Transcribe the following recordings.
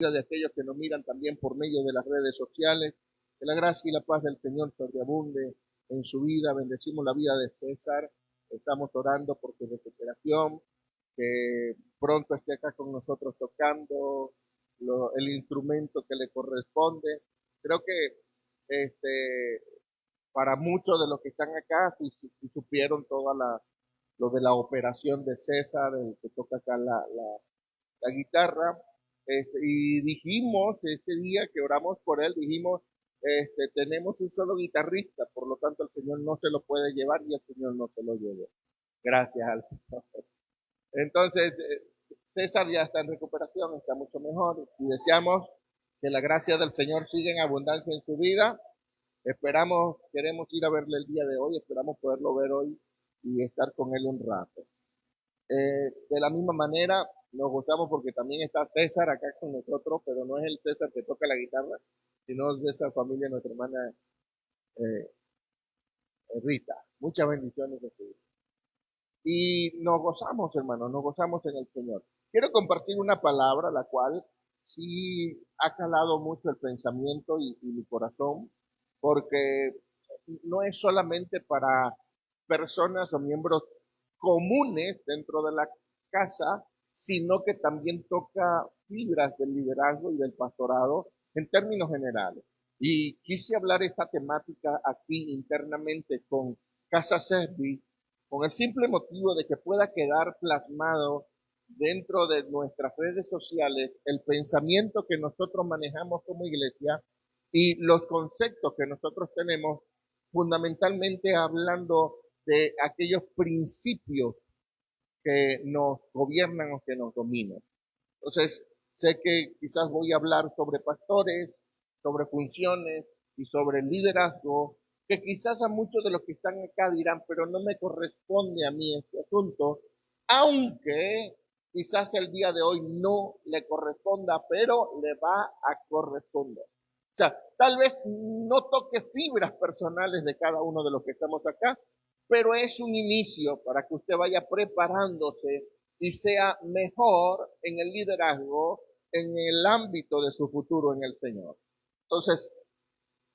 de aquellos que nos miran también por medio de las redes sociales. Que la gracia y la paz del Señor sobreabunde en su vida. Bendecimos la vida de César. Estamos orando por su recuperación, que pronto esté acá con nosotros tocando el instrumento que le corresponde. Creo que para muchos de los que están acá, si supieron lo de la operación de César, el que toca acá la guitarra, y dijimos ese día que oramos por él, dijimos, tenemos un solo guitarrista, por lo tanto el Señor no se lo puede llevar y el Señor no se lo llevó. Gracias al Señor. Entonces, César ya está en recuperación, está mucho mejor y deseamos que la gracia del Señor siga en abundancia en su vida. Esperamos, queremos ir a verle el día de hoy, esperamos poderlo ver hoy y estar con él un rato. De la misma manera, nos gozamos porque también está César acá con nosotros, pero no es el César que toca la guitarra, sino es de esa familia, nuestra hermana eh, Rita. Muchas bendiciones de su vida. Y nos gozamos, hermanos, nos gozamos en el Señor. Quiero compartir una palabra, la cual sí ha calado mucho el pensamiento y mi corazón, porque no es solamente para personas o miembros comunes dentro de la casa, sino que también toca fibras del liderazgo y del pastorado en términos generales. Y quise hablar esta temática aquí internamente con Casa Servi, con el simple motivo de que pueda quedar plasmado dentro de nuestras redes sociales el pensamiento que nosotros manejamos como iglesia y los conceptos que nosotros tenemos, fundamentalmente hablando de aquellos principios que nos gobiernan o que nos dominan. Entonces, sé que quizás voy a hablar sobre pastores, sobre funciones y sobre liderazgo, que quizás a muchos de los que están acá dirán, pero no me corresponde a mí este asunto, aunque quizás el día de hoy no le corresponda, pero le va a corresponder. O sea, tal vez no toque fibras personales de cada uno de los que estamos acá, pero es un inicio para que usted vaya preparándose y sea mejor en el liderazgo, en el ámbito de su futuro en el Señor. Entonces,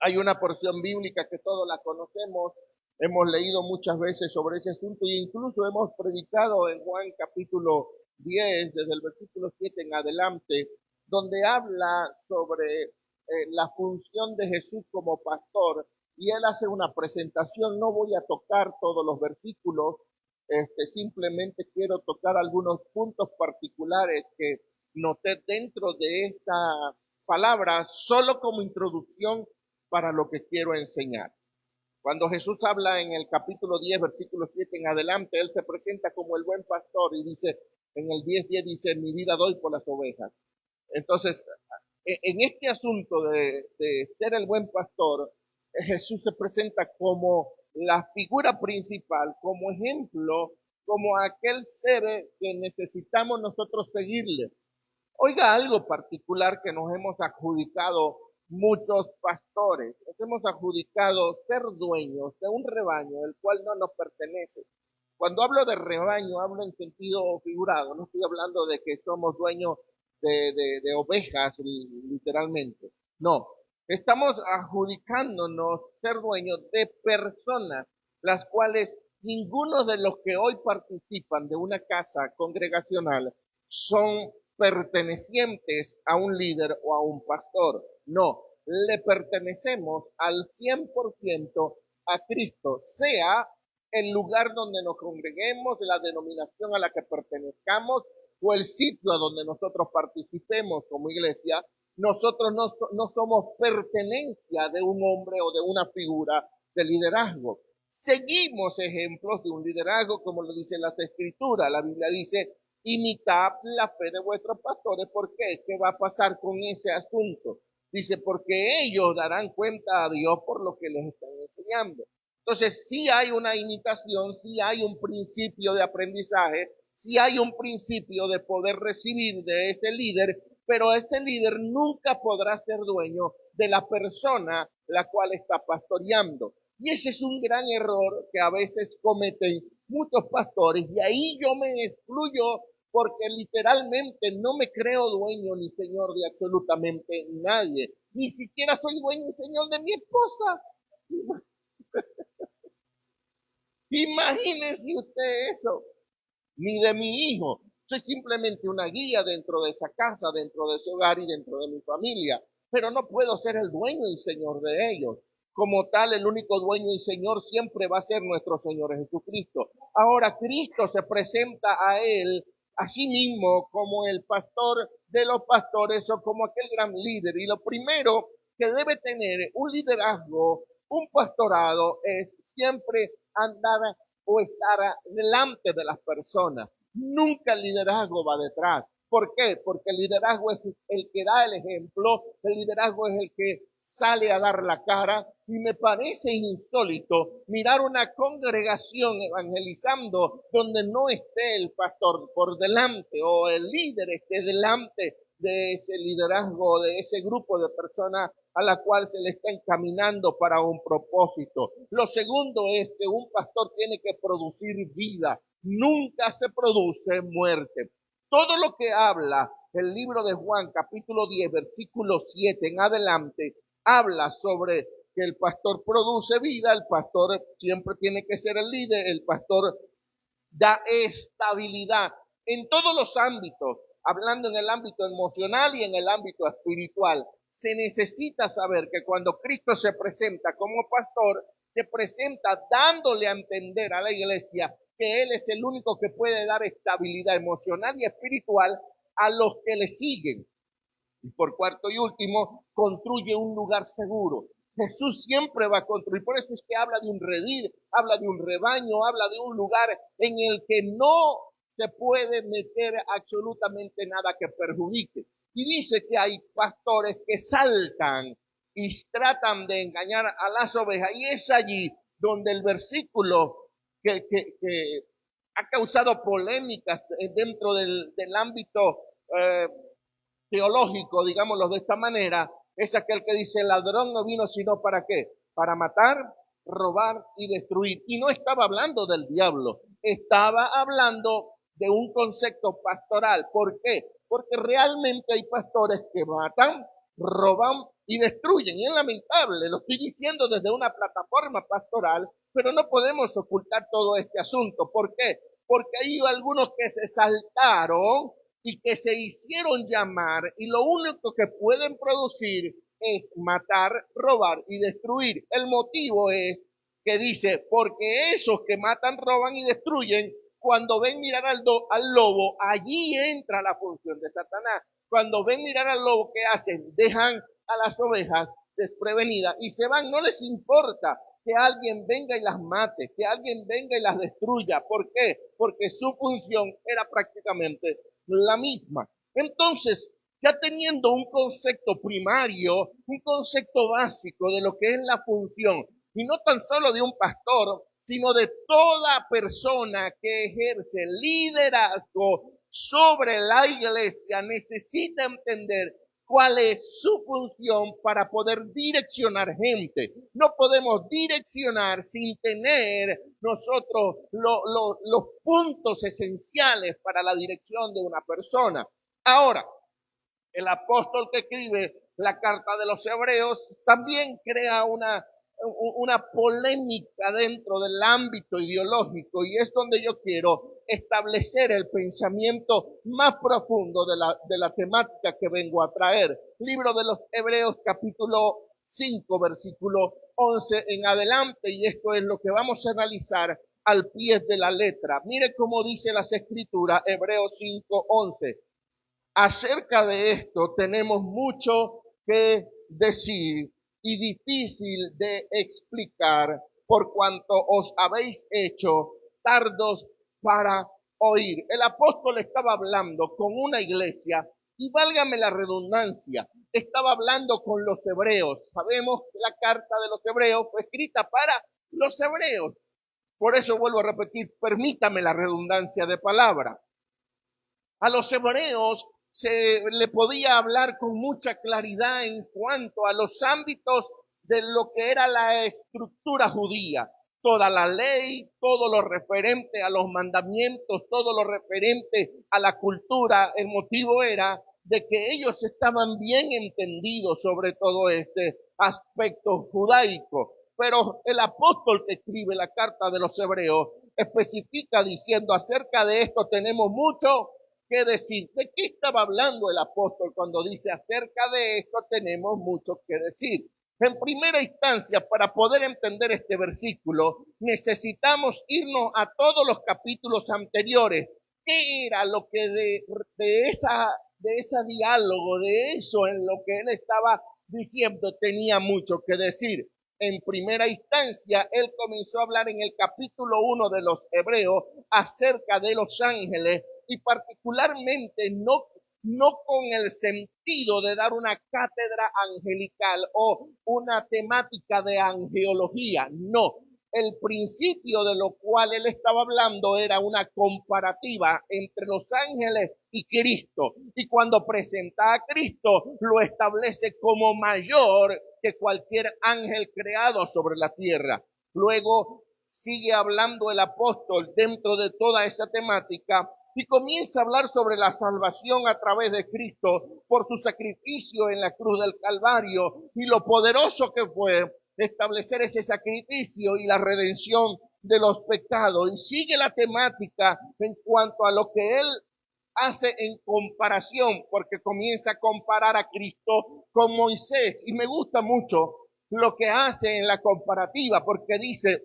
hay una porción bíblica que todos la conocemos, hemos leído muchas veces sobre ese asunto e incluso hemos predicado en Juan capítulo 10, desde el versículo 7 en adelante, donde habla sobre la función de Jesús como pastor y él hace una presentación. No voy a tocar todos los versículos, simplemente quiero tocar algunos puntos particulares que noté dentro de esta palabra solo como introducción para lo que quiero enseñar. Cuando Jesús habla en el capítulo 10, versículo 7 en adelante, él se presenta como el buen pastor y dice, en el 10:10 dice, mi vida doy por las ovejas. Entonces, en este asunto de ser el buen pastor, Jesús se presenta como la figura principal, como ejemplo, como aquel ser que necesitamos nosotros seguirle. Oiga algo particular que nos hemos adjudicado muchos pastores. Nos hemos adjudicado ser dueños de un rebaño el cual no nos pertenece. Cuando hablo de rebaño, hablo en sentido figurado. No estoy hablando de que somos dueños de ovejas, literalmente. No, estamos adjudicándonos ser dueños de personas, las cuales ninguno de los que hoy participan de una casa congregacional son pertenecientes a un líder o a un pastor. No, le pertenecemos al 100% a Cristo, sea el lugar donde nos congreguemos, la denominación a la que pertenezcamos o el sitio a donde nosotros participemos como iglesia. Nosotros no somos pertenencia de un hombre o de una figura de liderazgo. Seguimos ejemplos de un liderazgo, como lo dicen las escrituras. La Biblia dice, imitad la fe de vuestros pastores. ¿Por qué? ¿Qué va a pasar con ese asunto? Dice, porque ellos darán cuenta a Dios por lo que les están enseñando. Entonces, sí hay una imitación, sí hay un principio de aprendizaje, sí hay un principio de poder recibir de ese líder, pero ese líder nunca podrá ser dueño de la persona la cual está pastoreando. Y ese es un gran error que a veces cometen muchos pastores, y ahí yo me excluyo porque literalmente no me creo dueño ni señor de absolutamente nadie. Ni siquiera soy dueño y señor de mi esposa. Imagínense usted eso. Ni de mi hijo. Soy simplemente una guía dentro de esa casa, dentro de ese hogar y dentro de mi familia. Pero no puedo ser el dueño y señor de ellos. Como tal, el único dueño y señor siempre va a ser nuestro Señor Jesucristo. Ahora, Cristo se presenta a él, a sí mismo, como el pastor de los pastores o como aquel gran líder. Y lo primero que debe tener un liderazgo, un pastorado, es siempre andar o estar delante de las personas. Nunca el liderazgo va detrás. ¿Por qué? Porque el liderazgo es el que da el ejemplo, el liderazgo es el que sale a dar la cara y me parece insólito mirar una congregación evangelizando donde no esté el pastor por delante o el líder esté delante de ese liderazgo, de ese grupo de personas a la cual se le está encaminando para un propósito. Lo segundo es que un pastor tiene que producir vida, nunca se produce muerte. Todo lo que habla el libro de Juan, capítulo 10, versículo 7 en adelante, habla sobre que el pastor produce vida, el pastor siempre tiene que ser el líder, el pastor da estabilidad en todos los ámbitos, hablando en el ámbito emocional y en el ámbito espiritual. Se necesita saber que cuando Cristo se presenta como pastor, se presenta dándole a entender a la iglesia que Él es el único que puede dar estabilidad emocional y espiritual a los que le siguen. Y por cuarto y último, construye un lugar seguro. Jesús siempre va a construir. Por eso es que habla de un redil, habla de un rebaño, habla de un lugar en el que no se puede meter absolutamente nada que perjudique. Y dice que hay pastores que saltan y tratan de engañar a las ovejas. Y es allí donde el versículo que ha causado polémicas dentro del ámbito teológico, digámoslo de esta manera, es aquel que dice, el ladrón no vino sino para qué, para matar, robar y destruir. Y no estaba hablando del diablo, estaba hablando de un concepto pastoral. ¿Por qué? Porque realmente hay pastores que matan, roban y destruyen. Y es lamentable, lo estoy diciendo desde una plataforma pastoral, pero no podemos ocultar todo este asunto. ¿Por qué? Porque hay algunos que se saltaron y que se hicieron llamar y lo único que pueden producir es matar, robar y destruir. El motivo es que dice, porque esos que matan, roban y destruyen, cuando ven mirar al lobo, allí entra la función de Satanás. Cuando ven mirar al lobo, ¿qué hacen? Dejan a las ovejas desprevenidas y se van, no les importa que alguien venga y las mate, que alguien venga y las destruya. ¿Por qué? Porque su función era prácticamente la misma. Entonces, ya teniendo un concepto primario, un concepto básico de lo que es la función, y no tan solo de un pastor, sino de toda persona que ejerce liderazgo sobre la iglesia, necesita entender cuál es su función para poder direccionar gente. No podemos direccionar sin tener nosotros los puntos esenciales para la dirección de una persona. Ahora, el apóstol que escribe la carta de los Hebreos también crea una polémica dentro del ámbito ideológico y es donde yo quiero establecer el pensamiento más profundo de la temática que vengo a traer. Libro de los Hebreos capítulo 5 versículo 11 en adelante y esto es lo que vamos a analizar al pie de la letra. Mire cómo dice las escrituras, Hebreos 5:11. Acerca de esto tenemos mucho que decir y difícil de explicar por cuanto os habéis hecho tardos para oír. El apóstol estaba hablando con una iglesia y válgame la redundancia, estaba hablando con los hebreos. Sabemos que la carta de los hebreos fue escrita para los hebreos. Por eso vuelvo a repetir, permítame la redundancia de palabra. A los hebreos se le podía hablar con mucha claridad en cuanto a los ámbitos de lo que era la estructura judía. toda la ley, todo lo referente a los mandamientos, todo lo referente a la cultura. El motivo era de que ellos estaban bien entendidos sobre todo este aspecto judaico. Pero el apóstol que escribe la carta de los Hebreos especifica diciendo: acerca de esto tenemos mucho que decir. ¿De qué estaba hablando el apóstol cuando dice acerca de esto tenemos mucho que decir? En primera instancia, para poder entender este versículo, necesitamos irnos a todos los capítulos anteriores. ¿Qué era lo que de ese diálogo, de eso en lo que él estaba diciendo, tenía mucho que decir? En primera instancia, él comenzó a hablar en el capítulo 1 de los Hebreos acerca de los ángeles, y particularmente no con el sentido de dar una cátedra angelical o una temática de angeología, no. El principio de lo cual él estaba hablando era una comparativa entre los ángeles y Cristo. Y cuando presenta a Cristo, lo establece como mayor que cualquier ángel creado sobre la tierra. Luego sigue hablando el apóstol dentro de toda esa temática y comienza a hablar sobre la salvación a través de Cristo por su sacrificio en la cruz del Calvario y lo poderoso que fue establecer ese sacrificio y la redención de los pecados. Y sigue la temática en cuanto a lo que él hace en comparación, porque comienza a comparar a Cristo con Moisés. Y me gusta mucho lo que hace en la comparativa, porque dice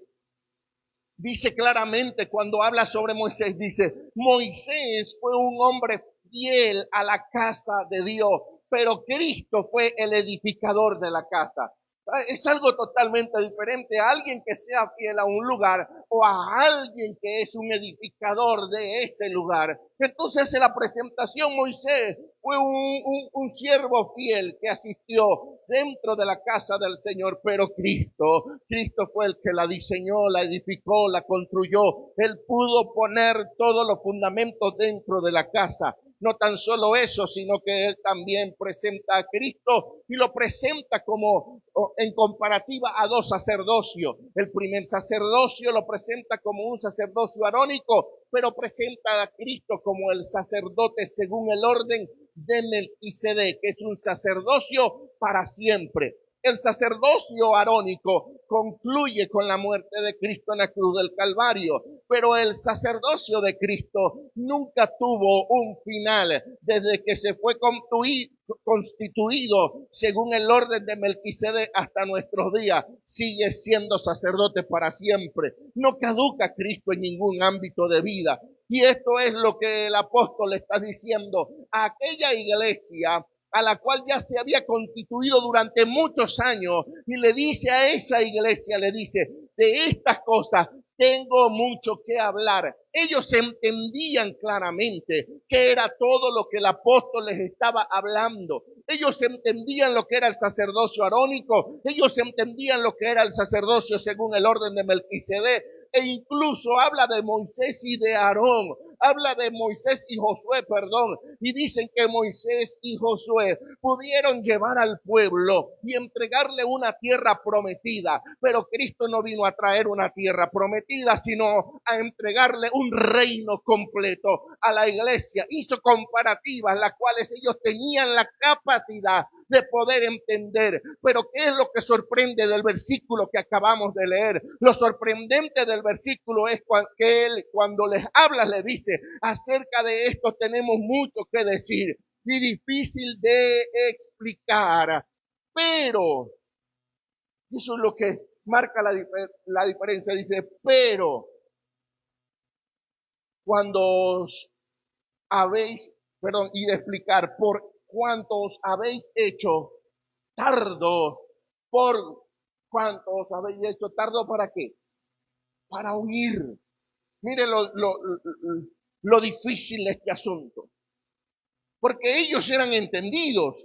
claramente cuando habla sobre Moisés, dice: Moisés fue un hombre fiel a la casa de Dios, pero Cristo fue el edificador de la casa. Es algo totalmente diferente a alguien que sea fiel a un lugar o a alguien que es un edificador de ese lugar. Entonces en la presentación Moisés fue un siervo fiel que asistió dentro de la casa del Señor, pero Cristo fue el que la diseñó, la edificó, la construyó. Él pudo poner todos los fundamentos dentro de la casa. No tan solo eso, sino que él también presenta a Cristo y lo presenta como en comparativa a dos sacerdocios. El primer sacerdocio lo presenta como un sacerdocio arónico, pero presenta a Cristo como el sacerdote según el orden de Melquisedec, que es un sacerdocio para siempre. El sacerdocio arónico concluye con la muerte de Cristo en la cruz del Calvario, pero el sacerdocio de Cristo nunca tuvo un final. Desde que se fue constituido según el orden de Melquisedec hasta nuestros días, sigue siendo sacerdote para siempre. No caduca Cristo en ningún ámbito de vida. Y esto es lo que el apóstol está diciendo a aquella iglesia a la cual ya se había constituido durante muchos años, y le dice a esa iglesia, le dice: de estas cosas tengo mucho que hablar. Ellos entendían claramente que era todo lo que el apóstol les estaba hablando. Ellos entendían lo que era el sacerdocio arónico, ellos entendían lo que era el sacerdocio según el orden de Melquisedec, e incluso habla de Moisés y de Aarón, habla de Moisés y Josué, y dicen que Moisés y Josué pudieron llevar al pueblo y entregarle una tierra prometida, pero Cristo no vino a traer una tierra prometida, sino a entregarle un reino completo a la iglesia. Hizo comparativas, las cuales ellos tenían la capacidad de poder entender. Pero ¿qué es lo que sorprende del versículo que acabamos de leer? Lo sorprendente del versículo es que él, cuando les habla, le dice: acerca de esto tenemos mucho que decir y difícil de explicar, pero eso es lo que marca la diferencia. Dice: pero cuando os habéis, y de explicar, por cuanto os habéis hecho tardos, por cuanto os habéis hecho tardos, ¿para qué? Para huir. Mire lo difícil de este asunto, porque ellos eran entendidos,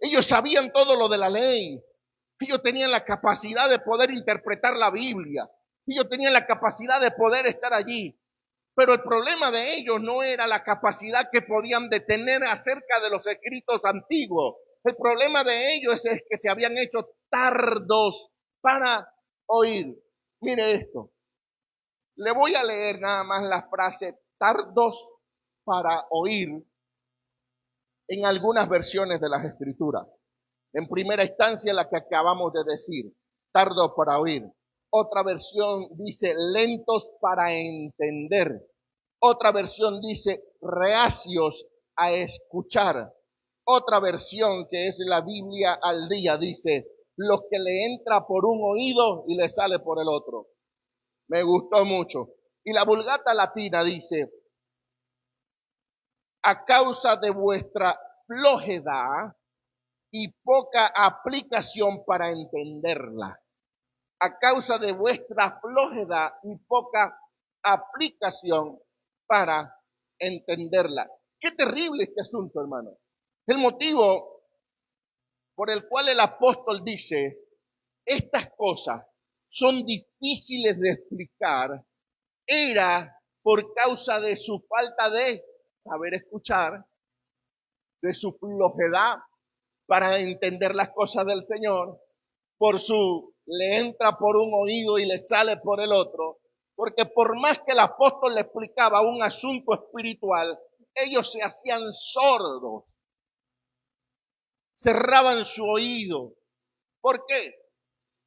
ellos sabían todo lo de la ley, ellos tenían la capacidad de poder interpretar la Biblia, ellos tenían la capacidad de poder estar allí, pero el problema de ellos no era la capacidad que podían tener acerca de los escritos antiguos. El problema de ellos es que se habían hecho tardos para oír. Mire esto. Le voy a leer nada más la frase tardos para oír en algunas versiones de las Escrituras. En primera instancia, la que acabamos de decir, tardos para oír. Otra versión dice lentos para entender. Otra versión dice reacios a escuchar. Otra versión, que es la Biblia al día, dice los que le entra por un oído y le sale por el otro. Me gustó mucho. Y la Vulgata Latina dice, a causa de vuestra flojedad y poca aplicación para entenderla. A causa de vuestra flojedad y poca aplicación para entenderla. Qué terrible este asunto, hermano. El motivo por el cual el apóstol dice, estas cosas son difíciles de explicar, era por causa de su falta de saber escuchar, de su flojedad para entender las cosas del Señor, le entra por un oído y le sale por el otro, porque por más que el apóstol le explicaba un asunto espiritual, ellos se hacían sordos, cerraban su oído. ¿Por qué?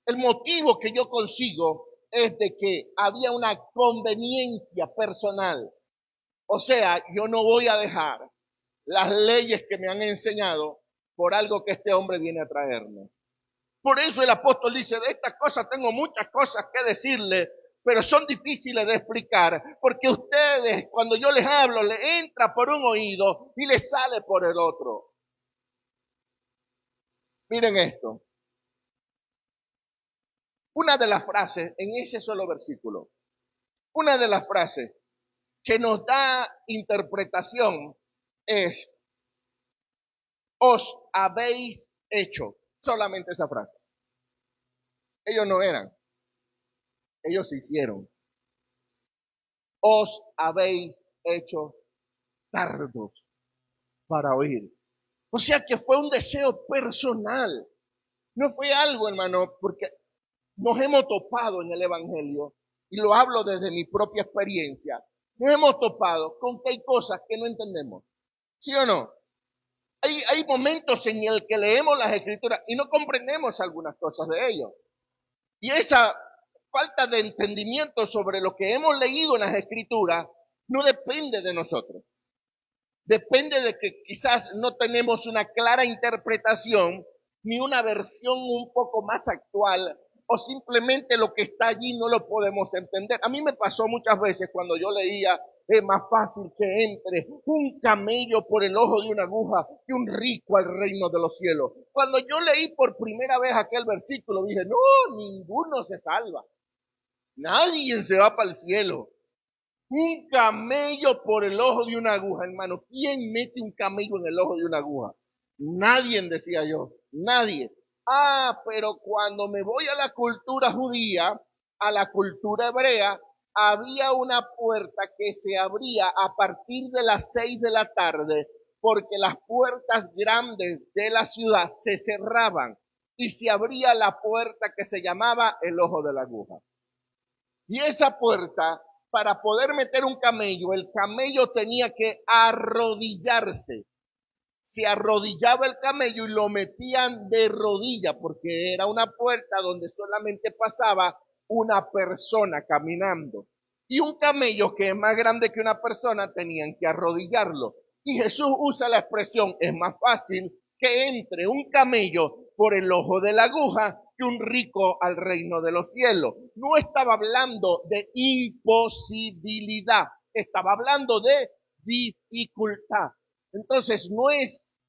El motivo que yo consigo es de que había una conveniencia personal. O sea, yo no voy a dejar las leyes que me han enseñado por algo que este hombre viene a traerme. Por eso el apóstol dice, de estas cosas tengo muchas cosas que decirle, pero son difíciles de explicar, porque ustedes, cuando yo les hablo, le entra por un oído y le sale por el otro. Miren esto. Una de las frases, en ese solo versículo, una de las frases que nos da interpretación es, os habéis hecho. Solamente esa frase. Ellos no eran, ellos se hicieron. Os habéis hecho tardos para oír. O sea que fue un deseo personal. No fue algo, hermano, porque nos hemos topado en el Evangelio, y lo hablo desde mi propia experiencia, nos hemos topado con que hay cosas que no entendemos. ¿Sí o no? Hay momentos en el que leemos las Escrituras y no comprendemos algunas cosas de ellos. Y esa falta de entendimiento sobre lo que hemos leído en las Escrituras no depende de nosotros. Depende de que quizás no tenemos una clara interpretación ni una versión un poco más actual, o simplemente lo que está allí no lo podemos entender. A mí me pasó muchas veces cuando yo leía, es más fácil que entre un camello por el ojo de una aguja que un rico al reino de los cielos. Cuando yo leí por primera vez aquel versículo, dije, no, ninguno se salva. Nadie se va para el cielo. Un camello por el ojo de una aguja, hermano. ¿Quién mete un camello en el ojo de una aguja? Nadie, decía yo. Nadie. Ah, pero cuando me voy a la cultura judía, a la cultura hebrea, había una puerta que se abría a partir de las 6 de la tarde, porque las puertas grandes de la ciudad se cerraban y se abría la puerta que se llamaba el ojo de la aguja. Y esa puerta, para poder meter un camello, el camello tenía que arrodillarse. Se arrodillaba el camello y lo metían de rodilla, porque era una puerta donde solamente pasaba una persona caminando. Y un camello que es más grande que una persona tenían que arrodillarlo. Y Jesús usa la expresión, es más fácil que entre un camello por el ojo de la aguja que un rico al reino de los cielos. No estaba hablando de imposibilidad, estaba hablando de dificultad. Entonces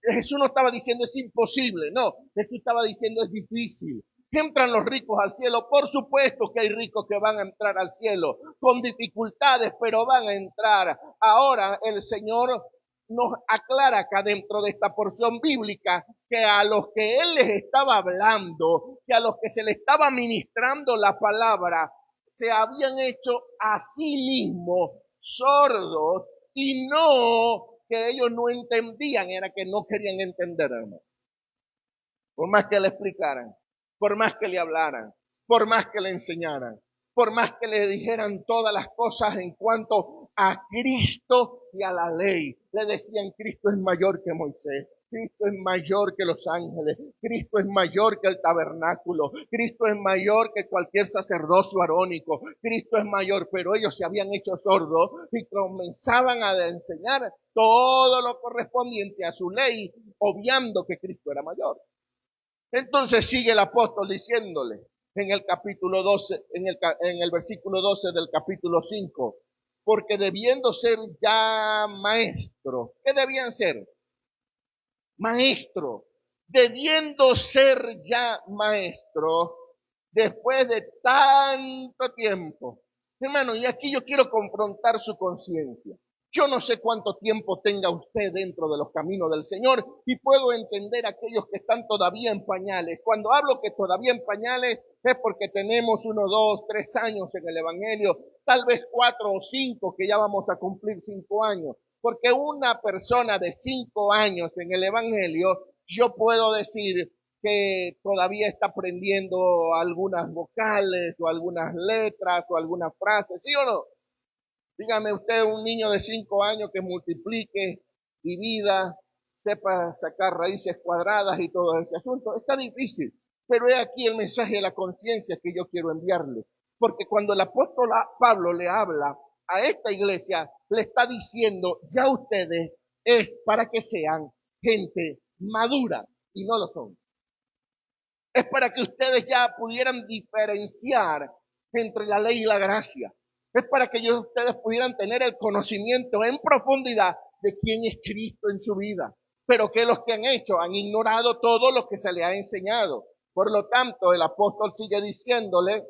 Jesús no estaba diciendo es imposible, no, Jesús estaba diciendo es difícil. ¿Entran los ricos al cielo? Por supuesto que hay ricos que van a entrar al cielo, con dificultades, pero van a entrar. Ahora el Señor nos aclara acá dentro de esta porción bíblica que a los que Él les estaba hablando, que a los que se le estaba ministrando la palabra, se habían hecho a sí mismos sordos, y no que ellos no entendían, era que no querían entender, hermano. Por más que le explicaran, por más que le hablaran, por más que le enseñaran, por más que le dijeran todas las cosas en cuanto a Cristo y a la ley. Le decían, Cristo es mayor que Moisés, Cristo es mayor que los ángeles, Cristo es mayor que el tabernáculo, Cristo es mayor que cualquier sacerdocio arónico, Cristo es mayor, pero ellos se habían hecho sordos y comenzaban a enseñar todo lo correspondiente a su ley, obviando que Cristo era mayor. Entonces sigue el apóstol diciéndole en el capítulo 12, en el versículo 12 del capítulo 5, porque debiendo ser ya maestro, ¿qué debían ser? Maestro, debiendo ser ya maestro, después de tanto tiempo. Hermano, y aquí yo quiero confrontar su conciencia. Yo no sé cuánto tiempo tenga usted dentro de los caminos del Señor y puedo entender a aquellos que están todavía en pañales. Cuando hablo que todavía en pañales es porque tenemos 1, 2, 3 años en el Evangelio, tal vez 4 o 5 que ya vamos a cumplir 5 años. Porque una persona de 5 años en el Evangelio, yo puedo decir que todavía está aprendiendo algunas vocales o algunas letras o algunas frases, ¿sí o no? Dígame usted, un niño de 5 años que multiplique, divida, sepa sacar raíces cuadradas y todo ese asunto. Está difícil, pero he aquí el mensaje de la conciencia que yo quiero enviarle. Porque cuando el apóstol Pablo le habla a esta iglesia, le está diciendo, ya ustedes es para que sean gente madura, y no lo son. Es para que ustedes ya pudieran diferenciar entre la ley y la gracia. Es para que ustedes pudieran tener el conocimiento en profundidad de quién es Cristo en su vida. Pero que los que han hecho han ignorado todo lo que se les ha enseñado. Por lo tanto, el apóstol sigue diciéndole,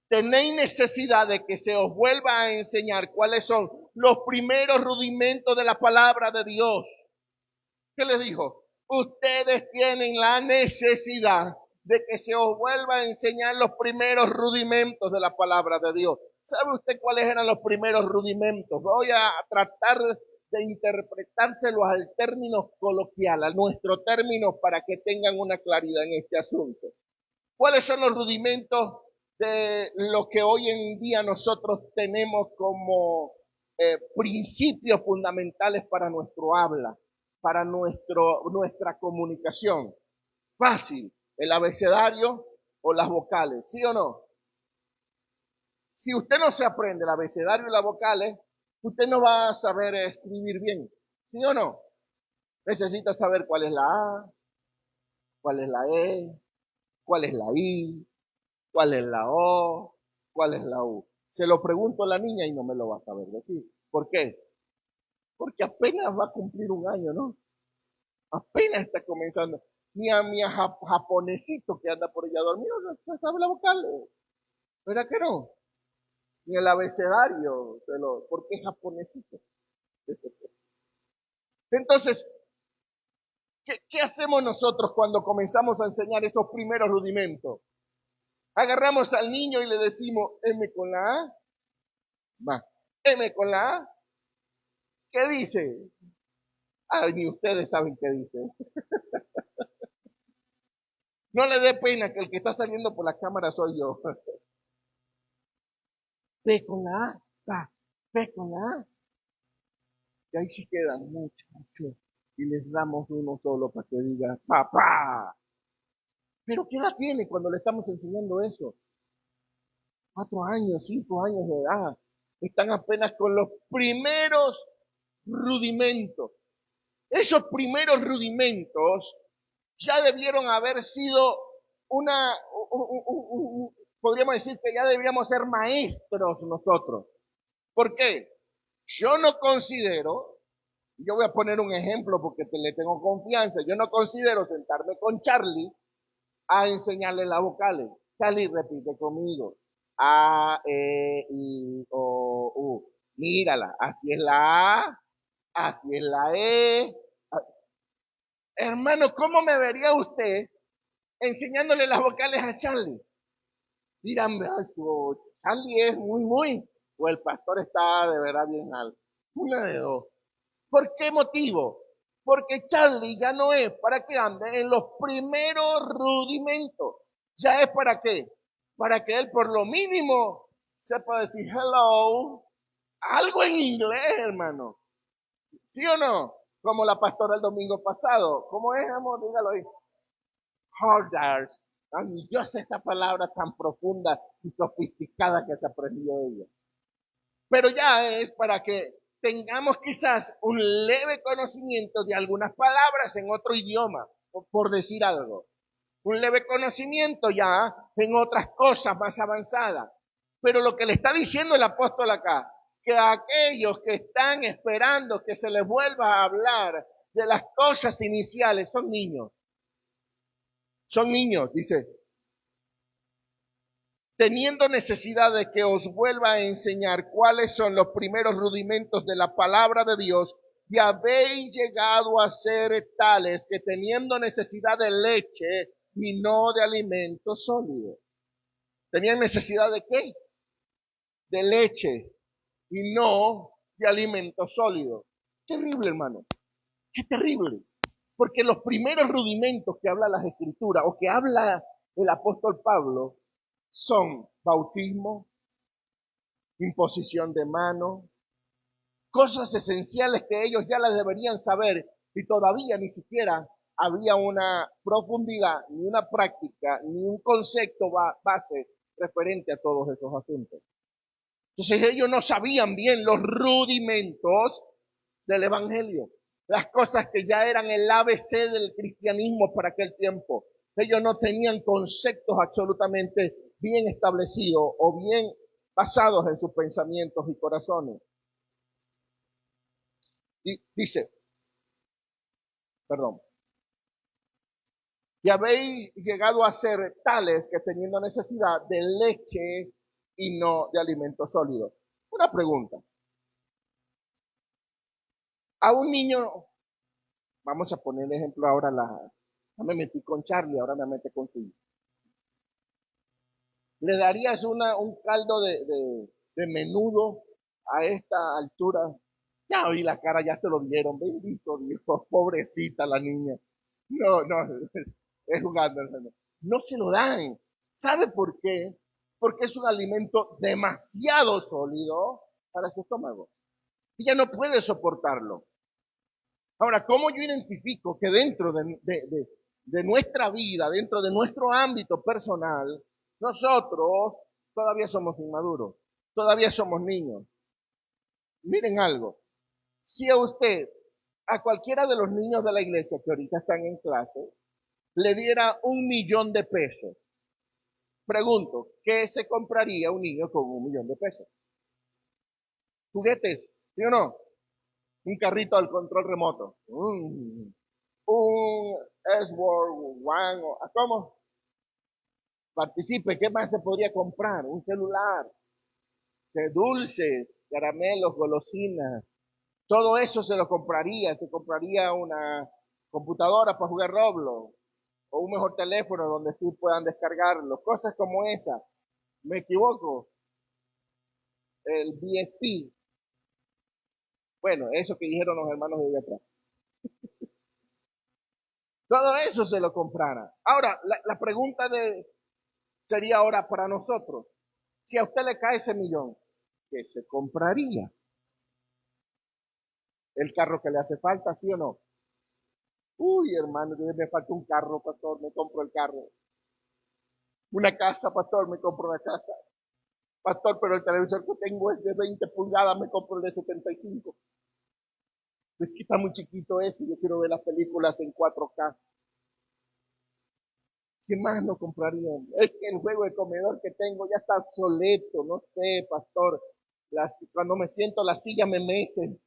tenéis necesidad de que se os vuelva a enseñar cuáles son los primeros rudimentos de la palabra de Dios. ¿Qué les dijo? Ustedes tienen la necesidad de que se os vuelva a enseñar los primeros rudimentos de la palabra de Dios. ¿Sabe usted cuáles eran los primeros rudimentos? Voy a tratar de interpretárselos al término coloquial, a nuestro término, para que tengan una claridad en este asunto. ¿Cuáles son los rudimentos de lo que hoy en día nosotros tenemos como principios fundamentales para nuestro habla, para nuestra comunicación? Fácil, el abecedario o las vocales, ¿sí o no? Si usted no se aprende el abecedario y las vocales, usted no va a saber escribir bien, ¿sí o no? Necesita saber cuál es la A, cuál es la E, cuál es la I, cuál es la O, cuál es la U. Se lo pregunto a la niña y no me lo va a saber decir. ¿Por qué? Porque apenas va a cumplir un año, ¿no? Apenas está comenzando. Ni a mi japonesito que anda por allá dormido no sabe la vocal. ¿Verdad que no? Ni el abecedario, porque es japonesito. Entonces, ¿qué hacemos nosotros cuando comenzamos a enseñar esos primeros rudimentos? Agarramos al niño y le decimos M con la A, va. M con la A, ¿qué dice? Ay, ni ustedes saben qué dice. No le dé pena que el que está saliendo por la cámara soy yo. P con la A, va. P con la A. Y ahí sí quedan muchos. Y les damos uno solo para que diga, papá. Pero ¿qué edad tiene cuando le estamos enseñando eso? 4 años, 5 años de edad. Están apenas con los primeros rudimentos. Esos primeros rudimentos ya debieron haber sido podríamos decir que ya deberíamos ser maestros nosotros. ¿Por qué? Yo no considero, yo voy a poner un ejemplo porque le tengo confianza, yo no considero sentarme con Charlie a enseñarle las vocales. Charlie, repite conmigo. A, E, I, O, U. Mírala, así es la A, así es la E. Hermano, ¿cómo me vería usted enseñándole las vocales a Charlie? Dirán, Charlie es muy, o el pastor está de verdad bien alto. Una de dos. ¿Por qué motivo? Porque Charlie ya no es para que ande en los primeros rudimentos. ¿Ya es para qué? para que él por lo mínimo sepa decir hello, algo en inglés, hermano. ¿Sí o no? Como la pastora el domingo pasado. ¿Cómo es, amor? Dígalo ahí. Holders. Ay, yo sé esta palabra tan profunda y sofisticada que se aprendió ella. Pero ya es para que tengamos quizás un leve conocimiento de algunas palabras en otro idioma, por decir algo. Un leve conocimiento ya en otras cosas más avanzadas. Pero lo que le está diciendo el apóstol acá, que aquellos que están esperando que se les vuelva a hablar de las cosas iniciales son niños. Son niños, dice, teniendo necesidad de que os vuelva a enseñar cuáles son los primeros rudimentos de la palabra de Dios, y habéis llegado a ser tales que teniendo necesidad de leche y no de alimento sólido. ¿Tenían necesidad de qué? De leche y no de alimento sólido. Terrible, hermano. Qué terrible. Porque los primeros rudimentos que habla las escrituras o que habla el apóstol Pablo son bautismo, imposición de mano, cosas esenciales que ellos ya las deberían saber y todavía ni siquiera había una profundidad, ni una práctica, ni un concepto base referente a todos esos asuntos. Entonces ellos no sabían bien los rudimentos del Evangelio, las cosas que ya eran el ABC del cristianismo para aquel tiempo. Ellos no tenían conceptos absolutamente bien establecidos o bien basados en sus pensamientos y corazones. Y dice, perdón, y habéis llegado a ser tales que teniendo necesidad de leche y no de alimento sólido. Una pregunta. A un niño, vamos a poner ejemplo ahora, ya me metí con Charlie, ahora me mete con tu. ¿Le darías un caldo de menudo a esta altura? Ya oí la cara, ya se lo dieron, bendito Dios, pobrecita la niña. No, no, es jugando, hermano. No se lo dan. ¿Sabe por qué? Porque es un alimento demasiado sólido para su estómago. Ella no puede soportarlo. Ahora, ¿cómo yo identifico que dentro de nuestra vida, dentro de nuestro ámbito personal, nosotros todavía somos inmaduros, todavía somos niños? Miren algo, si a usted, a cualquiera de los niños de la iglesia que ahorita están en clase, le diera 1 millón de pesos, pregunto, ¿qué se compraría un niño con 1 millón de pesos? ¿Juguetes? ¿Sí o no? Un carrito al control remoto. Un S-Word One, ¿cómo? Participe, ¿qué más se podría comprar? Un celular, de dulces, caramelos, golosinas, todo eso se compraría una computadora para jugar Roblox, o un mejor teléfono donde sí puedan descargarlo, cosas como esa. ¿Me equivoco? El BSP, bueno, eso que dijeron los hermanos de allá atrás. Todo eso se lo comprara. Ahora, la pregunta sería ahora para nosotros. Si a usted le cae ese millón, ¿qué se compraría? ¿El carro que le hace falta, sí o no? Uy, hermano, me falta un carro, pastor, me compro el carro. Una casa, pastor, me compro una casa. Pastor, pero el televisor que tengo es de 20 pulgadas, me compro el de 75. Es que está muy chiquito ese, yo quiero ver las películas en 4K. ¿Qué más no comprarían? Es que el juego de comedor que tengo ya está obsoleto, no sé, pastor. Cuando me siento la silla me mece.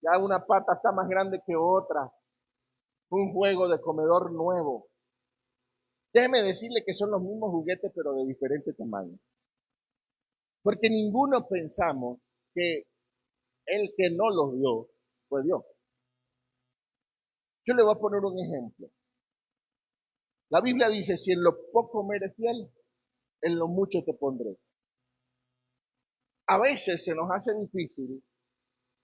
Ya una pata está más grande que otra. Un juego de comedor nuevo. Déjeme decirle que son los mismos juguetes pero de diferente tamaño. Porque ninguno pensamos que el que no los dio fue Dios. Yo le voy a poner un ejemplo. La Biblia dice, si en lo poco me eres fiel, en lo mucho te pondré. A veces se nos hace difícil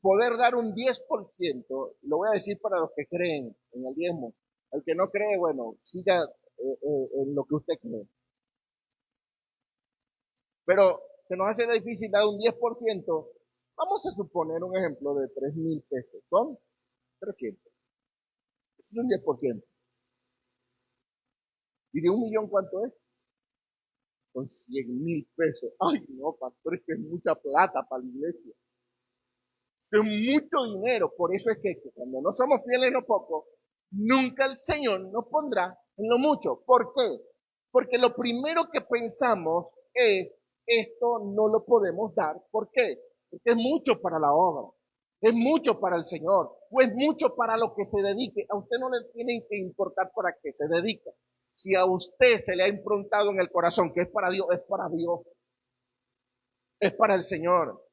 poder dar un 10%, lo voy a decir para los que creen en el diezmo. El que no cree, bueno, siga en lo que usted cree. Pero se nos hace difícil dar un 10%. Vamos a suponer un ejemplo de 3,000 pesos. Son 300. Ese es un 10%. ¿Y de 1 millón cuánto es? Son 100,000 pesos. Ay, no, pastor, es que es mucha plata para la iglesia. Es mucho dinero. Por eso es que cuando no somos fieles en lo poco, nunca el Señor nos pondrá en lo mucho. ¿Por qué? Porque lo primero que pensamos es, esto no lo podemos dar. ¿Por qué? Porque es mucho para la obra, es mucho para el Señor, o es mucho para lo que se dedique. A usted no le tiene que importar para qué se dedica. Si a usted se le ha improntado en el corazón que es para Dios, es para Dios, es para el Señor.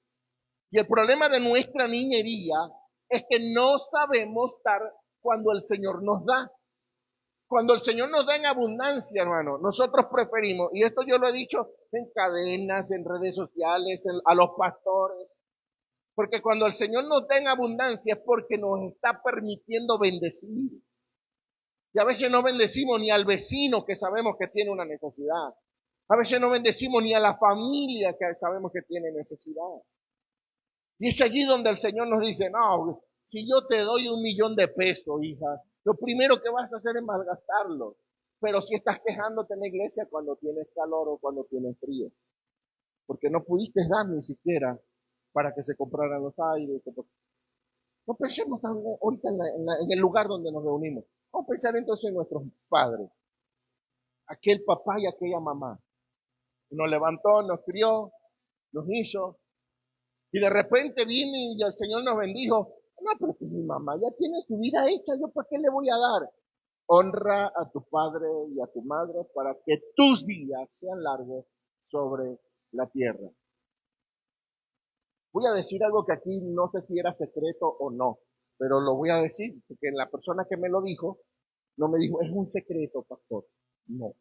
Y el problema de nuestra niñería es que no sabemos dar cuando el Señor nos da. Cuando el Señor nos da en abundancia, hermano, nosotros preferimos, y esto yo lo he dicho en cadenas, en redes sociales, a los pastores, porque cuando el Señor nos da en abundancia es porque nos está permitiendo bendecir. Y a veces no bendecimos ni al vecino que sabemos que tiene una necesidad. A veces no bendecimos ni a la familia que sabemos que tiene necesidad. Y es allí donde el Señor nos dice, no, si yo te doy 1,000,000 de pesos, hija, lo primero que vas a hacer es malgastarlo. Pero si estás quejándote en la iglesia cuando tienes calor o cuando tienes frío, porque no pudiste dar ni siquiera para que se compraran los aires. No pensemos ahorita en el lugar donde nos reunimos. Vamos a pensar entonces en nuestros padres, aquel papá y aquella mamá. Nos levantó, nos crió, nos hizo, y de repente vine y el Señor nos bendijo. No, pero que mi mamá ya tiene su vida hecha, ¿yo para qué le voy a dar? Honra a tu padre y a tu madre para que tus días sean largos sobre la tierra. Voy a decir algo que aquí no sé si era secreto o no, pero lo voy a decir, porque la persona que me lo dijo, no me dijo, es un secreto, pastor. No.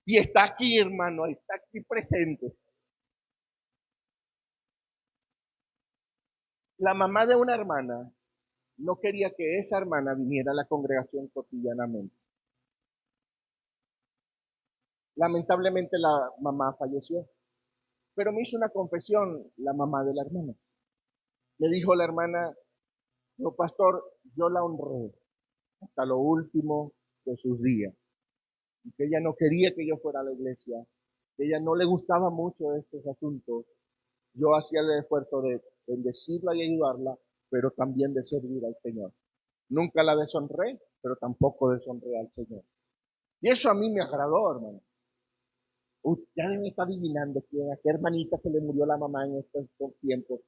Y está aquí, hermano, está aquí presente. La mamá de una hermana no quería que esa hermana viniera a la congregación cotidianamente. Lamentablemente la mamá falleció, pero me hizo una confesión la mamá de la hermana. Me dijo la hermana, no, pastor, yo la honré hasta lo último de sus días. Y que ella no quería que yo fuera a la iglesia, que ella no le gustaba mucho estos asuntos. Yo hacía el esfuerzo de bendecirla y ayudarla, pero también de servir al Señor. Nunca la deshonré, pero tampoco deshonré al Señor. Y eso a mí me agradó, hermano. Ya deben estar adivinando quién, a qué hermanita se le murió la mamá en estos tiempos.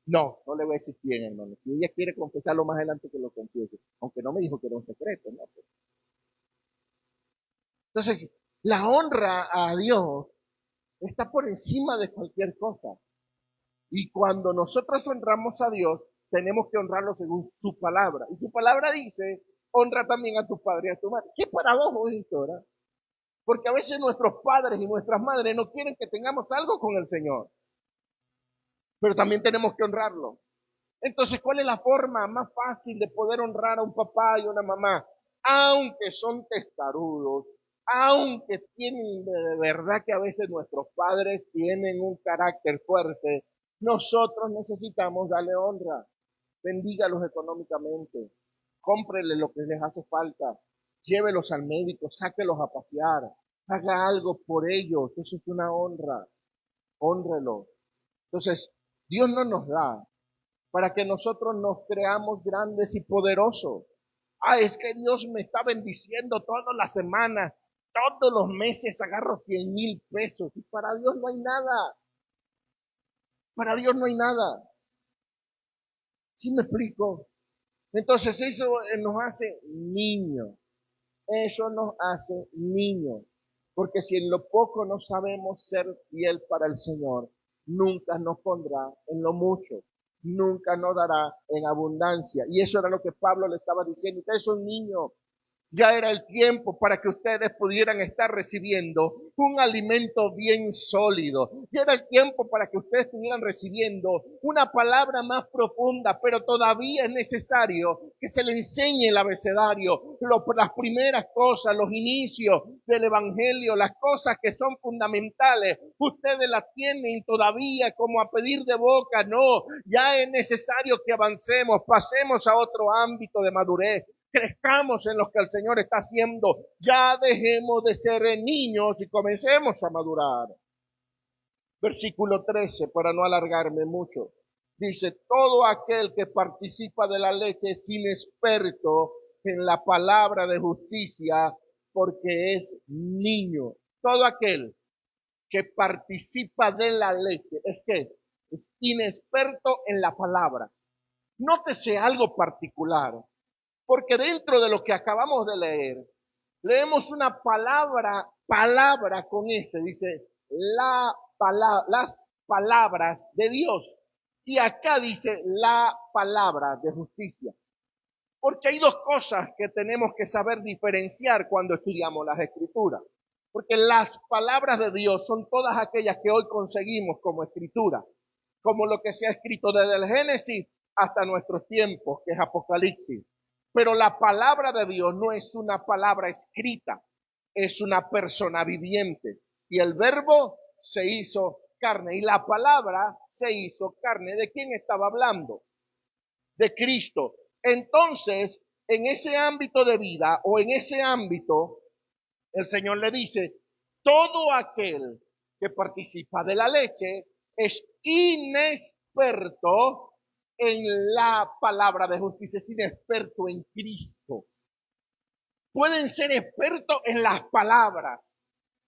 No, no le voy a decir quién, hermano. Si ella quiere confesarlo más adelante, que lo confiese. Aunque no me dijo que era un secreto, ¿no? Entonces, la honra a Dios está por encima de cualquier cosa. Y cuando nosotros honramos a Dios, tenemos que honrarlo según su palabra. Y su palabra dice, honra también a tu padre y a tu madre. ¿Qué paradojo es esto, verdad? Porque a veces nuestros padres y nuestras madres no quieren que tengamos algo con el Señor. Pero también tenemos que honrarlo. Entonces, ¿cuál es la forma más fácil de poder honrar a un papá y una mamá? Aunque son testarudos, aunque tienen de verdad que a veces nuestros padres tienen un carácter fuerte, nosotros necesitamos darle honra. Bendígalos económicamente, cómprele lo que les hace falta, llévelos al médico, sáquelos a pasear, haga algo por ellos, eso es una honra, honrelo. Entonces, Dios no nos da para que nosotros nos creamos grandes y poderosos. Ah, es que Dios me está bendiciendo todas las semanas, todos los meses agarro 100,000 pesos. Y para Dios no hay nada. Para Dios no hay nada. ¿Sí me explico? Entonces eso nos hace niños. Eso nos hace niños. Porque si en lo poco no sabemos ser fiel para el Señor, nunca nos pondrá en lo mucho. Nunca nos dará en abundancia. Y eso era lo que Pablo le estaba diciendo. Ustedes son niños. Ya era el tiempo para que ustedes pudieran estar recibiendo un alimento bien sólido. Ya era el tiempo para que ustedes estuvieran recibiendo una palabra más profunda, pero todavía es necesario que se le enseñe el abecedario, las primeras cosas, los inicios del evangelio, las cosas que son fundamentales. Ustedes las tienen todavía como a pedir de boca. No, ya es necesario que avancemos, pasemos a otro ámbito de madurez. Crezcamos en lo que el Señor está haciendo. Ya dejemos de ser niños y comencemos a madurar. Versículo 13, para no alargarme mucho. Dice, todo aquel que participa de la leche es inexperto en la palabra de justicia porque es niño. Todo aquel que participa de la leche es inexperto en la palabra. Nótese algo particular. Porque dentro de lo que acabamos de leer, leemos una palabra con ese, dice, las palabras de Dios. Y acá dice la palabra de justicia. Porque hay dos cosas que tenemos que saber diferenciar cuando estudiamos las Escrituras. Porque las palabras de Dios son todas aquellas que hoy conseguimos como escritura, como lo que se ha escrito desde el Génesis hasta nuestros tiempos, que es Apocalipsis. Pero la palabra de Dios no es una palabra escrita, es una persona viviente. Y el verbo se hizo carne y la palabra se hizo carne. ¿De quién estaba hablando? De Cristo. Entonces, en ese ámbito de vida o en ese ámbito, el Señor le dice, todo aquel que participa de la leche es inexperto en la palabra de justicia, es inexperto en Cristo. Pueden ser expertos en las palabras,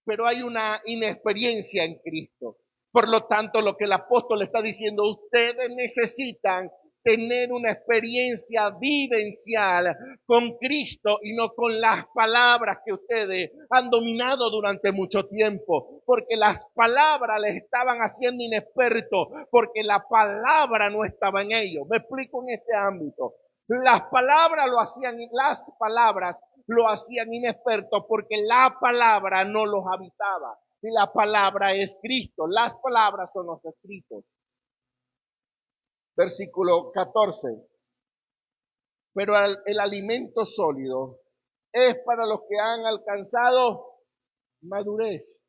pero hay una inexperiencia en Cristo. Por lo tanto, lo que el apóstol está diciendo, ustedes necesitan tener una experiencia vivencial con Cristo y no con las palabras que ustedes han dominado durante mucho tiempo, porque las palabras les estaban haciendo inexpertos, porque la palabra no estaba en ellos. Me explico en este ámbito. Las palabras lo hacían inexpertos porque la palabra no los habitaba. Y la palabra es Cristo. Las palabras son los escritos. Versículo 14. Pero el alimento sólido es para los que han alcanzado madurez.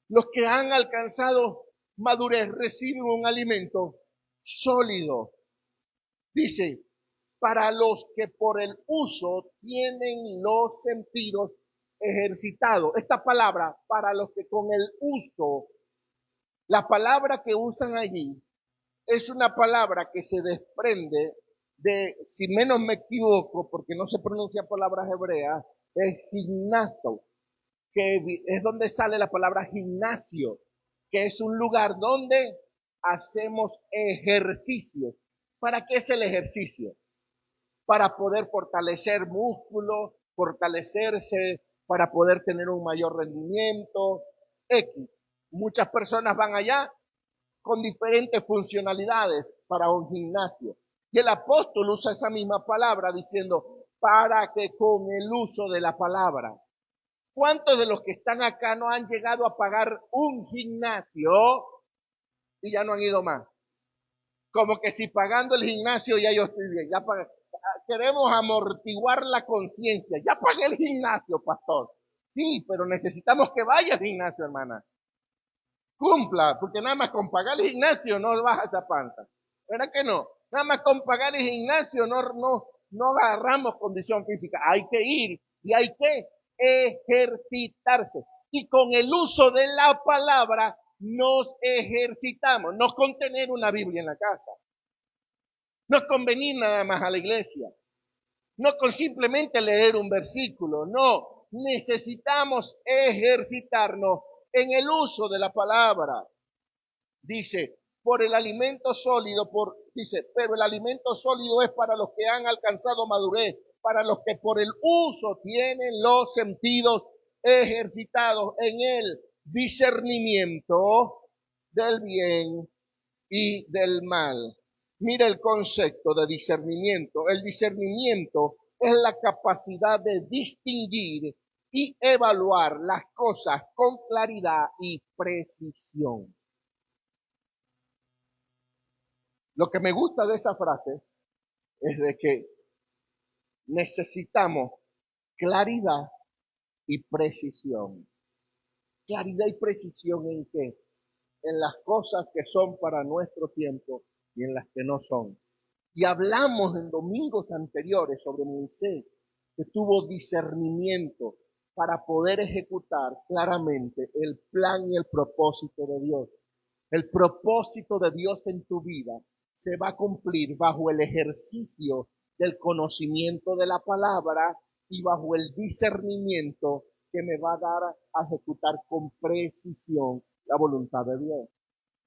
Los que han alcanzado madurez reciben un alimento sólido. Dice, para los que por el uso tienen los sentidos ejercitados. Esta palabra, para los que con el uso, la palabra que usan allí, es una palabra que se desprende de, si menos me equivoco, porque no se pronuncia palabras hebreas, es gimnasio, que es donde sale la palabra gimnasio, que es un lugar donde hacemos ejercicio. ¿Para qué es el ejercicio? Para poder fortalecer músculos, fortalecerse, para poder tener un mayor rendimiento. X. Muchas personas van allá con diferentes funcionalidades para un gimnasio. Y el apóstol usa esa misma palabra diciendo, para que con el uso de la palabra. ¿Cuántos de los que están acá no han llegado a pagar un gimnasio y ya no han ido más? Como que si pagando el gimnasio ya yo estoy bien, ya pagué. Queremos amortiguar la conciencia. Ya pagué el gimnasio, pastor. Sí, pero necesitamos que vaya al gimnasio, hermana. Cumpla, porque nada más con pagar el gimnasio no baja esa panza. ¿Verdad que no? Nada más con pagar el gimnasio no agarramos condición física. Hay que ir y hay que ejercitarse. Y con el uso de la palabra nos ejercitamos. No con tener una Biblia en la casa. No con venir nada más a la iglesia. No con simplemente leer un versículo. No, necesitamos ejercitarnos en el uso de la palabra. Dice, por el alimento sólido, pero el alimento sólido es para los que han alcanzado madurez, para los que por el uso tienen los sentidos ejercitados en el discernimiento del bien y del mal. Mira el concepto de discernimiento. El discernimiento es la capacidad de distinguir y evaluar las cosas con claridad y precisión. Lo que me gusta de esa frase es de que necesitamos claridad y precisión. Claridad y precisión ¿en qué? En las cosas que son para nuestro tiempo y en las que no son. Y hablamos en domingos anteriores sobre Moisés, que tuvo discernimiento para poder ejecutar claramente el plan y el propósito de Dios. El propósito de Dios en tu vida se va a cumplir bajo el ejercicio del conocimiento de la palabra y bajo el discernimiento que me va a dar a ejecutar con precisión la voluntad de Dios.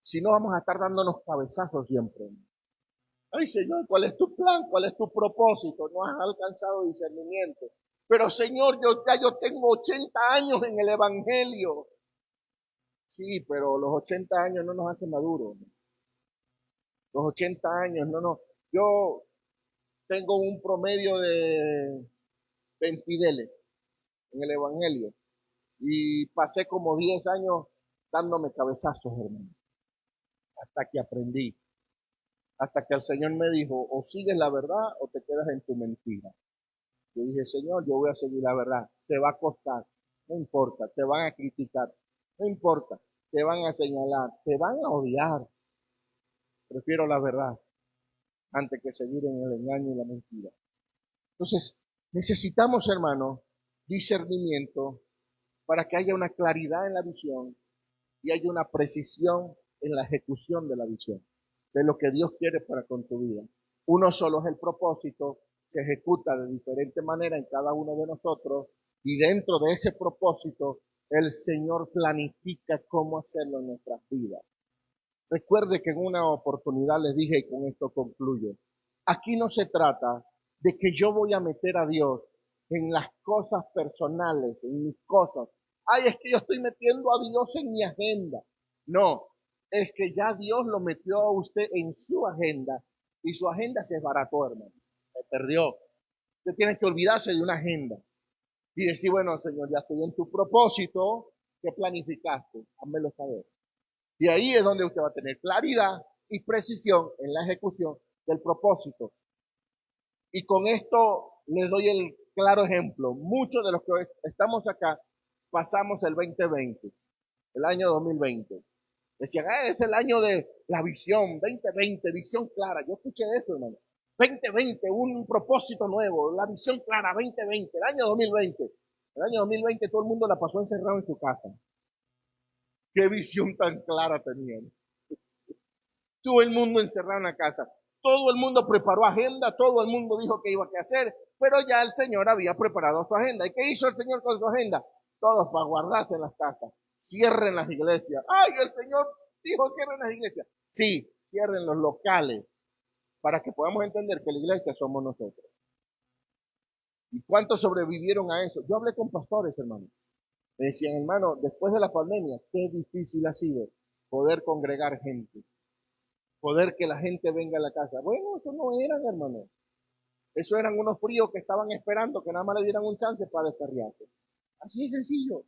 Si no, vamos a estar dándonos cabezazos siempre. Ay, Señor, ¿cuál es tu plan? ¿Cuál es tu propósito? No has alcanzado discernimiento. Pero, Señor, yo tengo 80 años en el Evangelio. Sí, pero los 80 años no nos hacen maduros. Los 80 años, no. Yo tengo un promedio de 20 en el Evangelio y pasé como 10 años dándome cabezazos, hermano, hasta que aprendí, hasta que el Señor me dijo, o sigues la verdad o te quedas en tu mentira. Yo dije, Señor, yo voy a seguir la verdad, te va a costar, no importa, te van a criticar, no importa, te van a señalar, te van a odiar. Prefiero la verdad antes que seguir en el engaño y la mentira. Entonces, necesitamos, hermano, discernimiento para que haya una claridad en la visión y haya una precisión en la ejecución de la visión, de lo que Dios quiere para con tu vida. Uno solo es el propósito, se ejecuta de diferente manera en cada uno de nosotros y dentro de ese propósito el Señor planifica cómo hacerlo en nuestras vidas. Recuerde que en una oportunidad les dije, y con esto concluyo, aquí no se trata de que yo voy a meter a Dios en las cosas personales, en mis cosas. Ay, es que yo estoy metiendo a Dios en mi agenda. No, es que ya Dios lo metió a usted en su agenda y su agenda se desbarató, hermano. Se perdió. Usted tiene que olvidarse de una agenda y decir, bueno, Señor, ya estoy en tu propósito. ¿Qué planificaste? Házmelo saber. Y ahí es donde usted va a tener claridad y precisión en la ejecución del propósito. Y con esto les doy el claro ejemplo. Muchos de los que estamos acá pasamos el 2020, el año 2020. Decían, es el año de la visión, 2020, visión clara. Yo escuché eso, hermano. 2020, un propósito nuevo, la visión clara, 2020, el año 2020. El año 2020 todo el mundo la pasó encerrado en su casa. Qué visión tan clara tenían. Todo el mundo encerrado en la casa. Todo el mundo preparó agenda, todo el mundo dijo que iba a hacer, pero ya el Señor había preparado su agenda. ¿Y qué hizo el Señor con su agenda? Todos para guardarse en las casas. Cierren las iglesias. ¡Ay, el Señor dijo cierren las iglesias! Sí, cierren los locales para que podamos entender que la iglesia somos nosotros. ¿Y cuántos sobrevivieron a eso? Yo hablé con pastores, hermano. Me decían, hermano, después de la pandemia, qué difícil ha sido poder congregar gente, poder que la gente venga a la casa. Bueno, eso no eran, hermano. Eso eran unos fríos que estaban esperando que nada más le dieran un chance para descarriarse. Así de sencillo.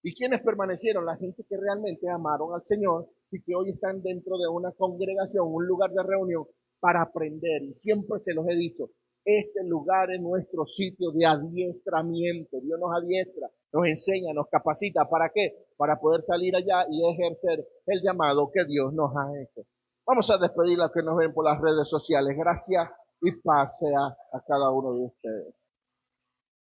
¿Y quiénes permanecieron? La gente que realmente amaron al Señor y que hoy están dentro de una congregación, un lugar de reunión para aprender. Y siempre se los he dicho, este lugar es nuestro sitio de adiestramiento. Dios nos adiestra, nos enseña, nos capacita. ¿Para qué? Para poder salir allá y ejercer el llamado que Dios nos ha hecho. Vamos a despedir a los que nos ven por las redes sociales. Gracias y paz sea a cada uno de ustedes.